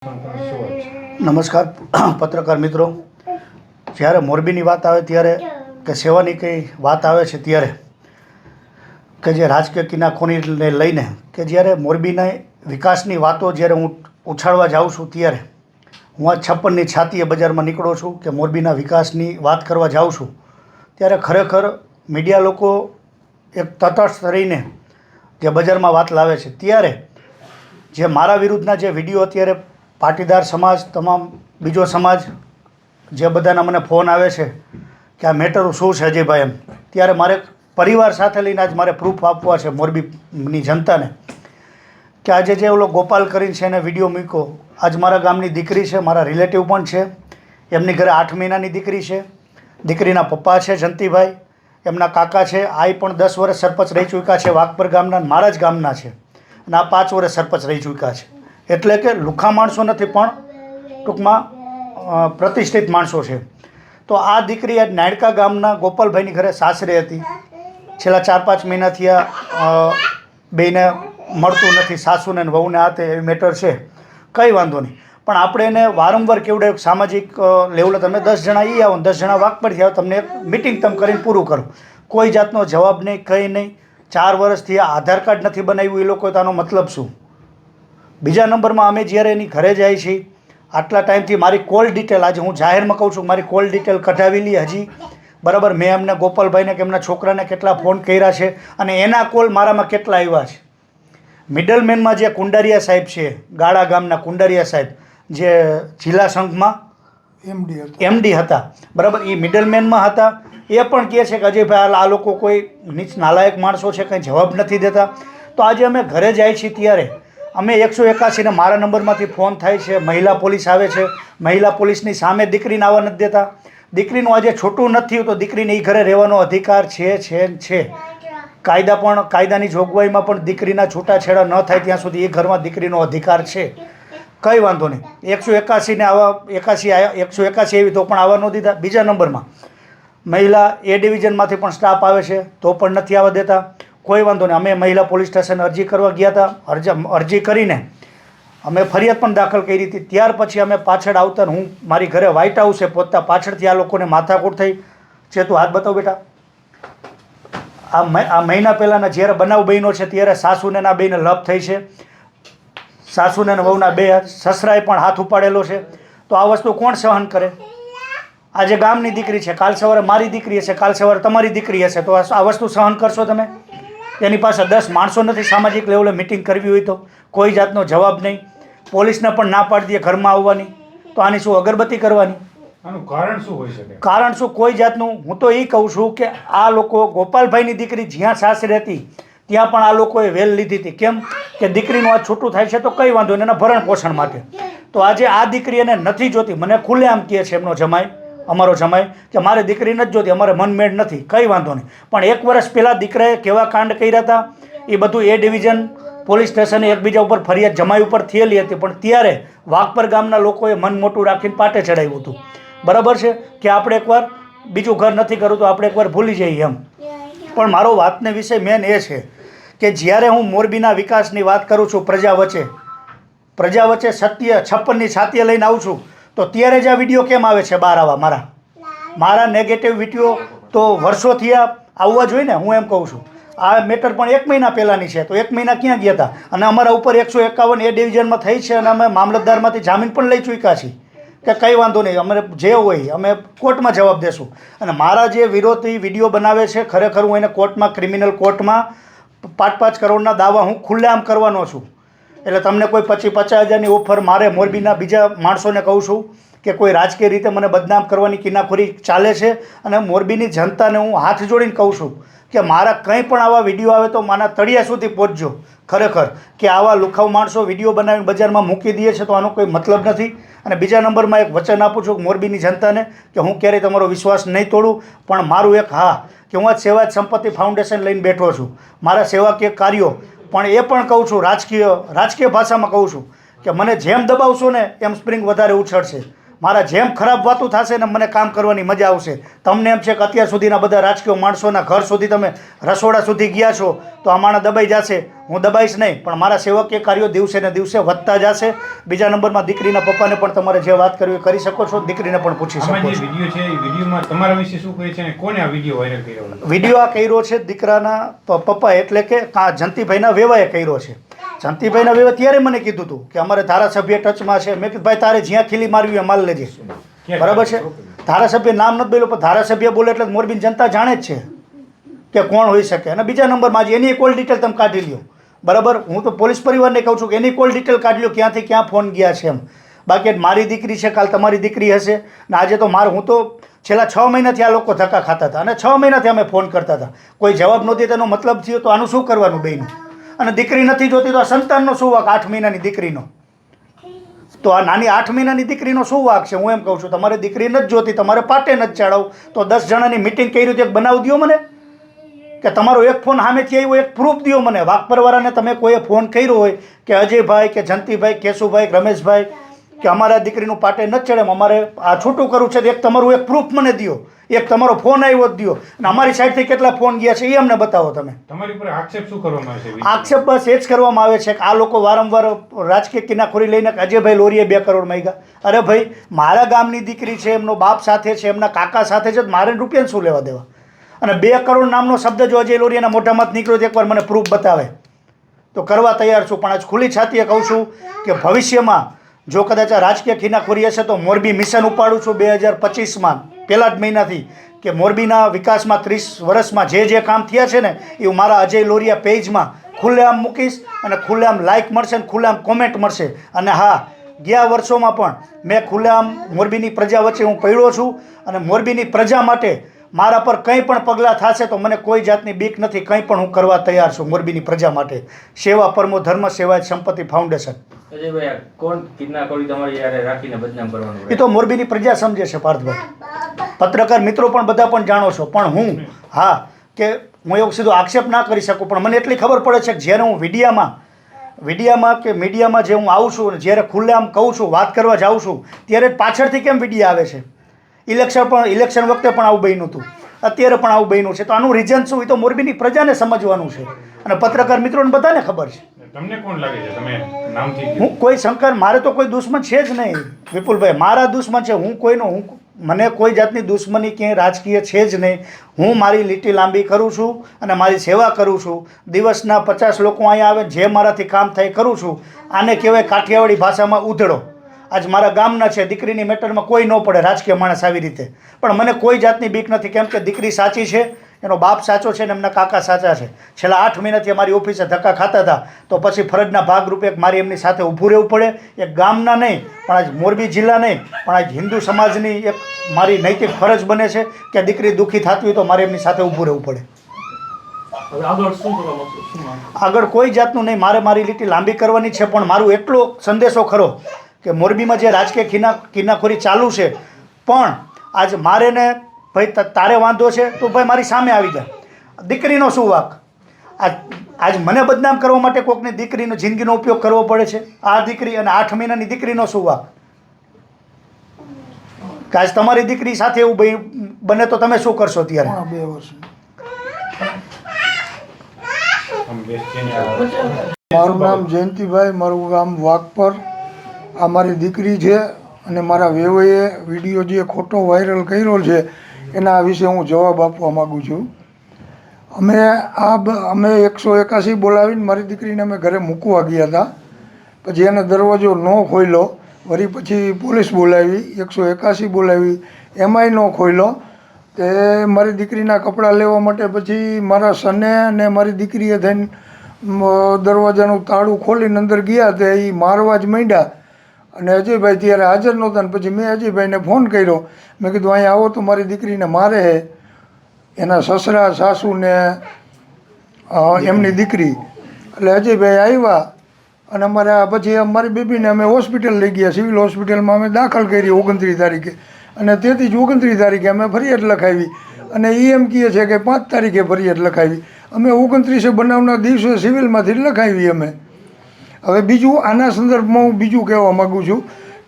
નમસ્કાર પત્રકાર મિત્રો, જ્યારે મોરબીની વાત આવે ત્યારે કે સેવાની કંઈ વાત આવે છે ત્યારે કે જે રાજકીય કિનાખોરીને લઈને કે જ્યારે મોરબીના વિકાસની વાતો જ્યારે હું ઉછાળવા જાઉં છું ત્યારે હું આ 56ની છાતીએ બજારમાં નીકળું છું કે મોરબીના વિકાસની વાત કરવા જાઉં છું ત્યારે ખરેખર મીડિયા લોકો એક તટસ્થ રહીને જે બજારમાં વાત લાવે છે ત્યારે જે મારા વિરુદ્ધના જે વિડીયો અત્યારે પાટીદાર સમાજ તમામ બીજો સમાજ જે બધાના મને ફોન આવે છે કે આ મેટર શું છે અજયભાઈ એમ, ત્યારે મારે પરિવાર સાથે લઈને આજ મારે પ્રૂફ આપવા છે મોરબીની જનતાને કે આજે જે ઓલો ગોપાલ કરીને છે એને વિડીયો મૂક્યો. આજ મારા ગામની દીકરી છે, મારા રિલેટિવ પણ છે, એમની ઘરે 8 મહિનાની દીકરી છે, દીકરીના પપ્પા છે જંતીભાઈ, એમના કાકા છે, આઈ પણ 10 વર્ષ સરપંચ રહી ચૂક્યા છે વાઘપર ગામના, મારા જ ગામના છે અને આ 5 વર્ષ સરપંચ રહી ચૂક્યા છે. એટલે કે લુખા માણસો નથી પણ ટૂંકમાં પ્રતિષ્ઠિત માણસો છે. તો આ દીકરી આજ નાયડકા ગામના ગોપાલભાઈની ઘરે સાસરે હતી. છેલ્લા 4-5 મહિનાથી આ બેને મળતું નથી, સાસુને ને વહુને હાથે એવી મેટર છે. કંઈ વાંધો નહીં, પણ આપણે એને વારંવાર કેવડે સામાજિક લેવલે તમે 10 જણા એ આવો ને 10 જણા વાઘપરથી આવો, તમને એક મિટિંગ તમે કરીને પૂરું કરો. કોઈ જાતનો જવાબ નહીં, કંઈ નહીં. 4 વર્ષથી આ આધાર કાર્ડ નથી બનાવ્યું એ લોકોએ, તો આનો મતલબ શું? બીજા નંબરમાં અમે જ્યારે એની ઘરે જાય છીએ આટલા ટાઈમથી મારી કોલ ડિટેલ, આજે હું જાહેરમાં કહું છું, મારી કોલ ડિટેલ કઢાવેલી હજી બરાબર. મેં એમને ગોપાલભાઈને કે એમના છોકરાને કેટલા ફોન કર્યા છે અને એના કોલ મારામાં કેટલા આવ્યા છે. મિડલમેનમાં જે કુંડારિયા સાહેબ છે, ગાળા ગામના કુંડારિયા સાહેબ જે જિલ્લા સંઘમાં એમડી હતા બરાબર, એ મિડલમેનમાં હતા. એ પણ કહે છે કે અજયભાઈ આ લોકો કોઈ નીચ નાલાયક માણસો છે, કંઈ જવાબ નથી દેતા. તો આજે અમે ઘરે જાય છીએ ત્યારે અમે 181 ને મારા નંબરમાંથી ફોન થાય છે, મહિલા પોલીસ આવે છે, મહિલા પોલીસની સામે દીકરીને આવવા નથી દેતા. દીકરીનું આજે છૂટું નથી તો દીકરીને એ ઘરે રહેવાનો અધિકાર છે. કાયદાની જોગવાઈમાં પણ દીકરીના છૂટાછેડા ન થાય ત્યાં સુધી એ ઘરમાં દીકરીનો અધિકાર છે. કંઈ વાંધો નહીં. 181 ને આવા 181 એવી તો પણ આવવા ન દીધા. બીજા નંબરમાં મહિલા એ ડિવિઝનમાંથી પણ સ્ટાફ આવે છે તો પણ નથી આવવા દેતા. કોઈ વાંધો નહીં. અમે મહિલા પોલીસ સ્ટેશન અરજી કરવા ગયા હતા. અરજી કરીને અમે ફરિયાદ પણ દાખલ કરી હતી. ત્યાર પછી અમે પાછળ આવતા હું મારી ઘરે વ્હાઇટ હાઉસે પહોંચતા પાછળથી આ લોકોને માથાકૂટ થઈ છે. તું હાથ બતાવ બેટા. આ મહિના પહેલાંના જ્યારે બનાવ બન્યો છે ત્યારે સાસુને ના બેને લપ થઈ છે. સાસુને ને વહુના બે સસરાએ પણ હાથ ઉપાડેલો છે. તો આ વસ્તુ કોણ સહન કરે? આજે ગામની દીકરી છે, કાલ સવારે મારી દીકરી હશે, કાલ સવારે તમારી દીકરી હશે, તો આ વસ્તુ સહન કરશો તમે? એની પાસે 10 માણસો નથી સામાજિક લેવલે મિટિંગ કરવી હોય તો કોઈ જાતનો જવાબ નહીં. પોલીસને પણ ના પાડી દે ઘરમાં આવવાની, તો આની શું અગરબત્તી કરવાની? આનું કારણ શું હોઈ શકે? કારણ શું? કોઈ જાતનું. હું તો એ કહું છું કે આ લોકો ગોપાલભાઈની દીકરી જ્યાં સાસરે હતી ત્યાં પણ આ લોકોએ વેલ લીધી હતી. કેમ કે દીકરીનું આ છૂટું થાય છે તો કંઈ વાંધો નહીં, એના ભરણ પોષણ માટે. તો આજે આ દીકરી એને નથી જોતી. મને ખુલ્લેઆમ કહે છે એમનો જમાઈ, અમારો જમાઈ, કે મારે દીકરી નથી જોતી, અમારે મનમેળ નથી. કંઈ વાંધો નહીં, પણ 1 વર્ષ પહેલાં દીકરાએ કેવા કાંડ કર્યા હતા એ બધું એ ડિવિઝન પોલીસ સ્ટેશને એકબીજા ઉપર ફરિયાદ જમાઈ ઉપર થયેલી હતી. પણ ત્યારે વાઘપર ગામના લોકોએ મન મોટું રાખીને પાટે ચડાવ્યું હતું. બરાબર છે કે આપણે એકવાર બીજું ઘર નથી કરવું તો આપણે એકવાર ભૂલી જઈએ એમ. પણ મારો વાતનો વિષય મેન એ છે કે જ્યારે હું મોરબીના વિકાસની વાત કરું છું પ્રજા વચ્ચે સત્ય 56ની છાતીએ લઈને આવું છું, તો ત્યારે જ આ વિડીયો કેમ આવે છે બહાર? આવા મારા નેગેટિવ વિડીયો તો વર્ષોથી આવવા જોઈએ ને. હું એમ કહું છું આ મેટર પણ 1 મહિના પહેલાંની છે, તો 1 મહિના ક્યાં ગયા હતા? અને અમારા ઉપર 151 એ ડિવિઝનમાં થઈ છે અને અમે મામલતદારમાંથી જામીન પણ લઈ ચૂક્યા છીએ કે કંઈ વાંધો નહીં, અમે જે હોય અમે કોર્ટમાં જવાબ દેશું. અને મારા જે વિરોધી વિડીયો બનાવે છે ખરેખર હું એને કોર્ટમાં, ક્રિમિનલ કોર્ટમાં 5-5 કરોડના દાવા હું ખુલ્લેઆમ કરવાનો છું. એટલે તમને કોઈ 50 હજારની ઓફર મારે મોરબીના બીજા માણસોને કહું છું કે કોઈ રાજકીય રીતે મને બદનામ કરવાની કિનાખોરી ચાલે છે. અને મોરબીની જનતાને હું હાથ જોડીને કહું છું કે મારા કંઈ પણ આવા વિડીયો આવે તો મારા તળિયા સુધી પહોંચજો. ખરેખર કે આવા લુખાવ માણસો વિડીયો બનાવીને બજારમાં મૂકી દે છે તો આનો કોઈ મતલબ નથી. અને બીજા નંબરમાં એક વચન આપું છું મોરબીની જનતાને કે હું ક્યારેય તમારો વિશ્વાસ નહીં તોડું. પણ મારું એક કે હું આ સેવા સંપત્તિ ફાઉન્ડેશન લઈને બેઠો છું, મારા સેવાકીય કાર્યો. પણ એ પણ કહું છું રાજકીય ભાષામાં કહું છું કે મને જેમ દબાવશો ને એમ સ્પ્રિંગ વધારે ઉછળશે. મારા જેમ ખરાબ વાતો થશે ને મને કામ કરવાની મજા આવશે. તમને એમ છે કે અત્યાર સુધીના બધા રાજકીય માણસોના ઘર સુધી તમે રસોડા સુધી ગયા છો તો આ માણસ દબાઈ જશે. હું દબાઈશ નહીં, પણ મારા સેવકીય કાર્યો દિવસે ને દિવસે વધતા જશે. બીજા નંબરમાં દીકરીના પપ્પાને પણ તમારે જે વાત કરવી કરી શકો છો, દીકરીને પણ પૂછી શકો આમાં જે છો. વિડીયો છે એ વિડીયોમાં તમારા વિશે શું કહે છે અને કોને આ વિડીયો વાયરલ કર્યો? વિડીયો આ કર્યો છે દીકરાના પપ્પા એટલે કે જંતીભાઈના વેવાએ કર્યો છે. જંતીભાઈના વેવા ત્યારે મને કીધું હતું કે અમારે ધારાસભ્ય ટચમાં છે. મેં કીધું ભાઈ તારે જ્યાં ખીલી મારવી હોય માલ લેજે, બરાબર છે. ધારાસભ્ય નામ નથી બોલ્યો, પણ ધારાસભ્ય બોલે એટલે મોરબીની જનતા જાણે જ છે કે કોણ હોઈ શકે. અને બીજા નંબરમાં આજે એની કોલ ડિટેલ તમે કાઢી લ્યો, બરાબર. હું તો પોલીસ પરિવારને કહું છું કે એની કોલ ડિટેલ કાઢી લો, ક્યાંથી ક્યાં ફોન ગયા છે એમ. બાકી મારી દીકરી છે, કાલ તમારી દીકરી હશે ને આજે તો હું તો છેલ્લા 6 મહિનાથી આ લોકો ધક્કા ખાતા હતા અને 6 મહિનાથી અમે ફોન કરતા હતા, કોઈ જવાબ નહોતી. તેનો મતલબ થયો તો આનું શું કરવાનું બેન? અને દીકરી નથી જોતી તો આ સંતાનનો શું વાંક? 8 મહિનાની દીકરીનો તો આ નાની 8 મહિનાની દીકરીનો શું વાંક છે? હું એમ કહું છું તમારે દીકરી નથી જોતી, તમારે પાટે નથી ચડાવું તો 10 જણાની મિટિંગ કરી હતી, એક બનાવી દો મને, કે તમારો એક ફોન સામેથી આવ્યો એક પ્રૂફ દો મને. વાઘપરવાળાને તમે કોઈએ ફોન કર્યો હોય કે અજયભાઈ કે જંતીભાઈ, કેશુભાઈ, રમેશભાઈ કે અમારા દીકરીનું પાટે નથી ચડે, અમારે આ છૂટું કરવું છે, એક તમારું એક પ્રૂફ મને દો, એક તમારો ફોન આવ્યો જ દો. અને અમારી સાઈડથી કેટલા ફોન ગયા છે એ અમને બતાવો તમે. તમારી ઉપર આક્ષેપ શું કરવામાં આવે છે? આક્ષેપ બસ એ જ કરવામાં આવે છે કે આ લોકો વારંવાર રાજકીય કિનાખોરી લઈને અજયભાઈ લોરીએ 2 કરોડ માંગ્યા. અરે ભાઈ, મારા ગામની દીકરી છે, એમનો બાપ સાથે છે, એમના કાકા સાથે છે, મારે રૂપિયાને શું લેવા દેવા? અને 2 કરોડ નામનો શબ્દ જો અજય લોરીયાના મોઢામાં નીકળ્યો તો એકવાર મને પ્રૂફ બતાવે તો કરવા તૈયાર છું. પણ આજ ખુલ્લી છાતીએ કહું છું કે ભવિષ્યમાં જો કદાચ આ રાજકીય ખીનાખોરી હશે તો મોરબી મિશન ઉપાડું છું 2025માં પહેલા જ મહિનાથી, કે મોરબીના વિકાસમાં 30 વર્ષમાં જે કામ થયા છે ને એ હું મારા અજય લોરીયા પેજમાં ખુલ્લેઆમ મૂકીશ અને ખુલ્લેઆમ લાઇક મળશે અને ખુલ્લેઆમ કોમેન્ટ મળશે. અને હા, ગયા વર્ષોમાં પણ મેં ખુલ્લેઆમ મોરબીની પ્રજા વચ્ચે હું પડ્યો છું અને મોરબીની પ્રજા માટે મારા પર કંઈ પણ પગલાં થશે તો મને કોઈ જાતની બીક નથી, કંઈ પણ હું કરવા તૈયાર છું મોરબીની પ્રજા માટે. સેવા પરમો ધર્મ, સેવા સંપત્તિ ફાઉન્ડેશન. એ તો મોરબીની પ્રજા સમજે છે પાર્થભાઈ, પત્રકાર મિત્રો પણ બધા પણ જાણો છો. પણ હું હા કે હું એવું સીધો આક્ષેપ ના કરી શકું, પણ મને એટલી ખબર પડે છે કે જ્યારે હું વિડીયામાં કે મીડિયામાં જે હું આવું છું અને જ્યારે ખુલ્લેઆમ કહું છું, વાત કરવા જાઉં છું, ત્યારે પાછળથી કેમ વિડીયા આવે છે? ઇલેક્શન વખતે પણ આવું બન્યું હતું, અત્યારે પણ આવું બન્યું છે. તો આનું રીઝન શું? એ તો મોરબીની પ્રજાને સમજવાનું છે અને પત્રકાર મિત્રોને બધાને ખબર છે. તમને કોણ લાગે છે? તમે નામથી હું કોઈ શંકર, મારે તો કોઈ દુશ્મન છે જ નહીં વિપુલભાઈ, મારા દુશ્મન છે. હું કોઈનો મને કોઈ જાતની દુશ્મની ક્યાંય રાજકીય છે જ નહીં. હું મારી લીટી લાંબી કરું છું અને મારી સેવા કરું છું. દિવસના 50 લોકો અહીંયા આવે, જે મારાથી કામ થાય કરું છું. આને કહેવાય કાઠિયાવાડી ભાષામાં ઉધડો. આજ મારા ગામના છે, દીકરીની મેટરમાં કોઈ ન પડે રાજકીય માણસ આવી રીતે, પણ મને કોઈ જાતની બીક નથી, કેમ કે દીકરી સાચી છે, એનો બાપ સાચો છે ને એમના કાકા સાચા છે. છેલ્લા 8 મહિનાથી અમારી ઓફિસે ધક્કા ખાતા હતા તો પછી ફરજના ભાગરૂપે મારી એમની સાથે ઊભું રહેવું પડે. એક ગામના નહીં પણ આજ મોરબી જિલ્લા નહીં પણ આજ હિન્દુ સમાજની એક મારી નૈતિક ફરજ બને છે કે દીકરી દુઃખી થતી હોય તો મારે એમની સાથે ઊભું રહેવું પડે. આગળ કોઈ જાતનું નહીં, મારે મારી લીટી લાંબી કરવાની છે. પણ મારું એટલો સંદેશો ખરો કે મોરબીમાં જે રાજકીય કિનાખોરી ચાલુ છે, પણ આજ મારે ને ભાઈ તારે વાંધો છે તો ભાઈ મારી સામે આવી જા. દીકરીનો શું વાંક? આજ મને બદનામ કરવા માટે કોઈકની દીકરીનો જિંદગીનો ઉપયોગ કરવો પડે છે. આ દીકરી અને 8 મહિનાની દીકરીનો શું વાંક? કે આજ તમારી દીકરી સાથે એવું બને તો તમે શું કરશો? ત્યારે 2 વર્ષ મારું નામ જયંતિભાઈ, મારું ગામ વાઘપર. આ મારી દીકરી છે અને મારા વેવાઈએ વિડીયો જે ખોટો વાયરલ કર્યો છે એના વિશે હું જવાબ આપવા માગું છું. અમે 181 બોલાવીને મારી દીકરીને અમે ઘરે મૂકવા ગયા હતા. પછી એને દરવાજો ન ખોલ્યો, વળી પછી પોલીસ બોલાવી, 181 બોલાવી, એમાંય ન ખોલ્યો. તે મારી દીકરીના કપડાં લેવા માટે પછી મારા સને અને મારી દીકરીએ થઈને દરવાજાનું તાળું ખોલીને અંદર ગયા. તે એ મારવા જ માંડ્યા અને અજયભાઈ ત્યારે હાજર નહોતા. ને પછી મેં અજયભાઈને ફોન કર્યો, મેં કીધું અહીંયા આવો તો મારી દીકરીને મારે છે. એના સસરા, સાસુ ને એમની દીકરી. એટલે અજયભાઈ આવ્યા અને પછી અમારી બેબીને અમે હોસ્પિટલ લઈ ગયા. સિવિલ હોસ્પિટલમાં અમે દાખલ કરી 29 તારીખે અને તેથી જ 29 તારીખે અમે ફરિયાદ લખાવી અને એ એમ કહે છે કે 5 તારીખે ફરિયાદ લખાવી. અમે 29 બનાવના દિવસે સિવિલમાંથી જ લખાવી અમે. હવે બીજું આના સંદર્ભમાં હું બીજું કહેવા માગું છું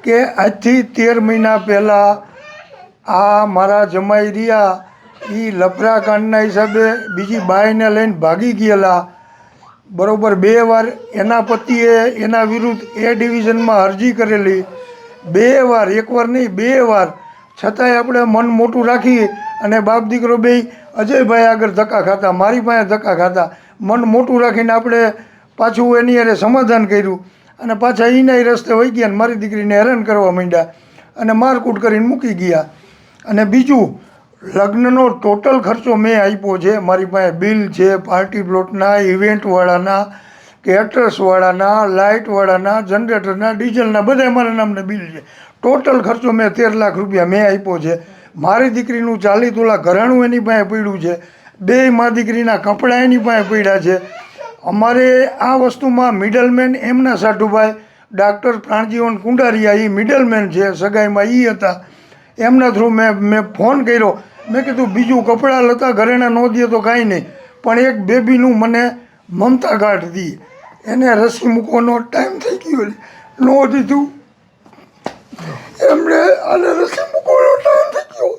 કે આજથી 13 મહિના પહેલાં આ મારા જમાઈ રહ્યા એ લફરાકાંડના હિસાબે બીજી બાઈને લઈને ભાગી ગયેલા. બરાબર 2 વાર એના પતિએ એના વિરુદ્ધ એ ડિવિઝનમાં અરજી કરેલી. 2 વાર, 1 વાર નહીં 2 વાર. છતાંય આપણે મન મોટું રાખી અને બાપ દીકરો બે અજયભાઈ આગળ ધક્કા ખાતા, મારી પાસે ધક્કા ખાતા. મન મોટું રાખીને આપણે પાછું એની હારે સમાધાન કર્યું અને પાછા એના રસ્તે વહી ગયા અને મારી દીકરીને હેરાન કરવા માંડ્યા અને મારકૂટ કરીને મૂકી ગયા. અને બીજું, લગ્નનો ટોટલ ખર્ચો મેં આપ્યો છે. મારી પાસે બિલ છે પાર્ટી પ્લોટના, ઇવેન્ટવાળાના, કેટરર્સવાળાના, લાઇટવાળાના, જનરેટરના, ડીઝલના, બધા મારા નામના બિલ છે. ટોટલ ખર્ચો મેં 13 લાખ રૂપિયા મેં આપ્યો છે. મારી દીકરીનું 40 તોલા ઘરેણું એની પાસે પડ્યું છે. 2 મા દીકરીના કપડાં એની પાસે પડ્યા છે. અમારે આ વસ્તુમાં મિડલમેન એમના સાઠુભાઈ ડાક્ટર પ્રાણજીવન કુંડારિયા એ મિડલમેન છે, સગાઈમાં એ હતા. એમના થ્રુ મેં ફોન કર્યો. મેં કીધું બીજું કપડાં લતા ઘરેણા ન દે તો કાંઈ નહીં, પણ એક બેબીનું મને મમતા કાર્ડ દી. એને રસી મૂકવાનો ટાઈમ થઈ ગયો ન દીધું. એમણે આને રસી મૂકવાનો ટાઈમ થઈ ગયો,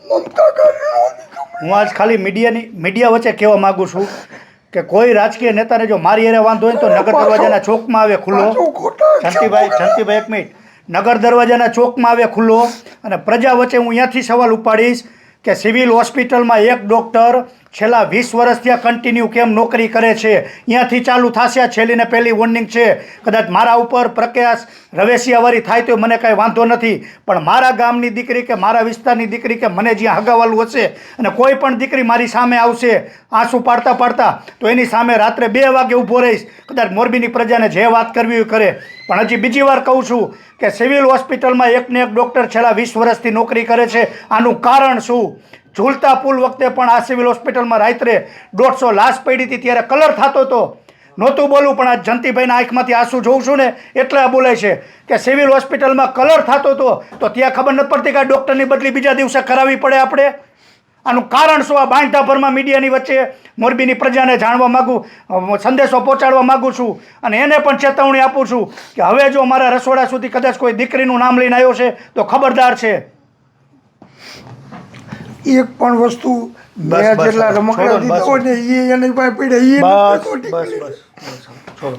મમતા કાર્ડ ન દીધું. હું આજ ખાલી મીડિયા વચ્ચે કહેવા માગું છું કે કોઈ રાજકીય નેતાને જો મારી હારે વાંધો હોય ને તો નગર દરવાજાના ચોકમાં આવે ખુલ્લો. શાંતિભાઈ 1 મિનિટ. નગર દરવાજાના ચોકમાં આવે ખુલ્લો અને પ્રજા વચ્ચે હું અહીંયાથી સવાલ ઉપાડીશ કે સિવિલ હોસ્પિટલમાં એક ડૉક્ટર છેલ્લા 20 વર્ષથી આ કન્ટિન્યુ કેમ નોકરી કરે છે? અહીંયાથી ચાલુ થશે. આ છેલ્લીને પહેલી વોર્નિંગ છે. કદાચ મારા ઉપર પ્રકાશ રવેશિયાવાળી થાય તો મને કાંઈ વાંધો નથી, પણ મારા ગામની દીકરી કે મારા વિસ્તારની દીકરી કે મને જ્યાં હગાવાલું હશે અને કોઈ પણ દીકરી મારી સામે આવશે આંસુ પાડતા પાડતા, તો એની સામે રાત્રે 2 વાગે ઊભો રહીશ. કદાચ મોરબીની પ્રજાને જે વાત કરવી હોય કરે. પણ હજી બીજી વાર કહું છું કે સિવિલ હોસ્પિટલમાં એકને એક ડૉક્ટર છેલ્લા 20 વર્ષથી નોકરી કરે છે. આનું કારણ શું? ઝૂલતા પુલ વખતે પણ આ સિવિલ હોસ્પિટલમાં રાત્રે 150 લાશ પડી હતી ત્યારે કલર થતો હતો. નહોતું બોલવું, પણ આ જંતીભાઈના આંખમાંથી આંસુ જોઉં છું ને એટલે આ બોલાય છે કે સિવિલ હોસ્પિટલમાં કલર થતો હતો તો ત્યાં ખબર નથી પડતી કે આ ડૉક્ટરની બદલી બીજા દિવસે કરાવવી પડે આપણે. આનું કારણ શું? આ બાંધટાભરમાં મીડિયાની વચ્ચે મોરબીની પ્રજાને જાણવા માગું, સંદેશો પહોંચાડવા માગું છું અને એને પણ ચેતવણી આપું છું કે હવે જો મારા રસોડા સુધી કદાચ કોઈ દીકરીનું નામ લઈને આવ્યો છે તો ખબરદાર છે. એક પણ વસ્તુ મેં જેટલા રમકડા દીધા હોય ને એ એની પાસે પડ્યા એ બસ છોડો.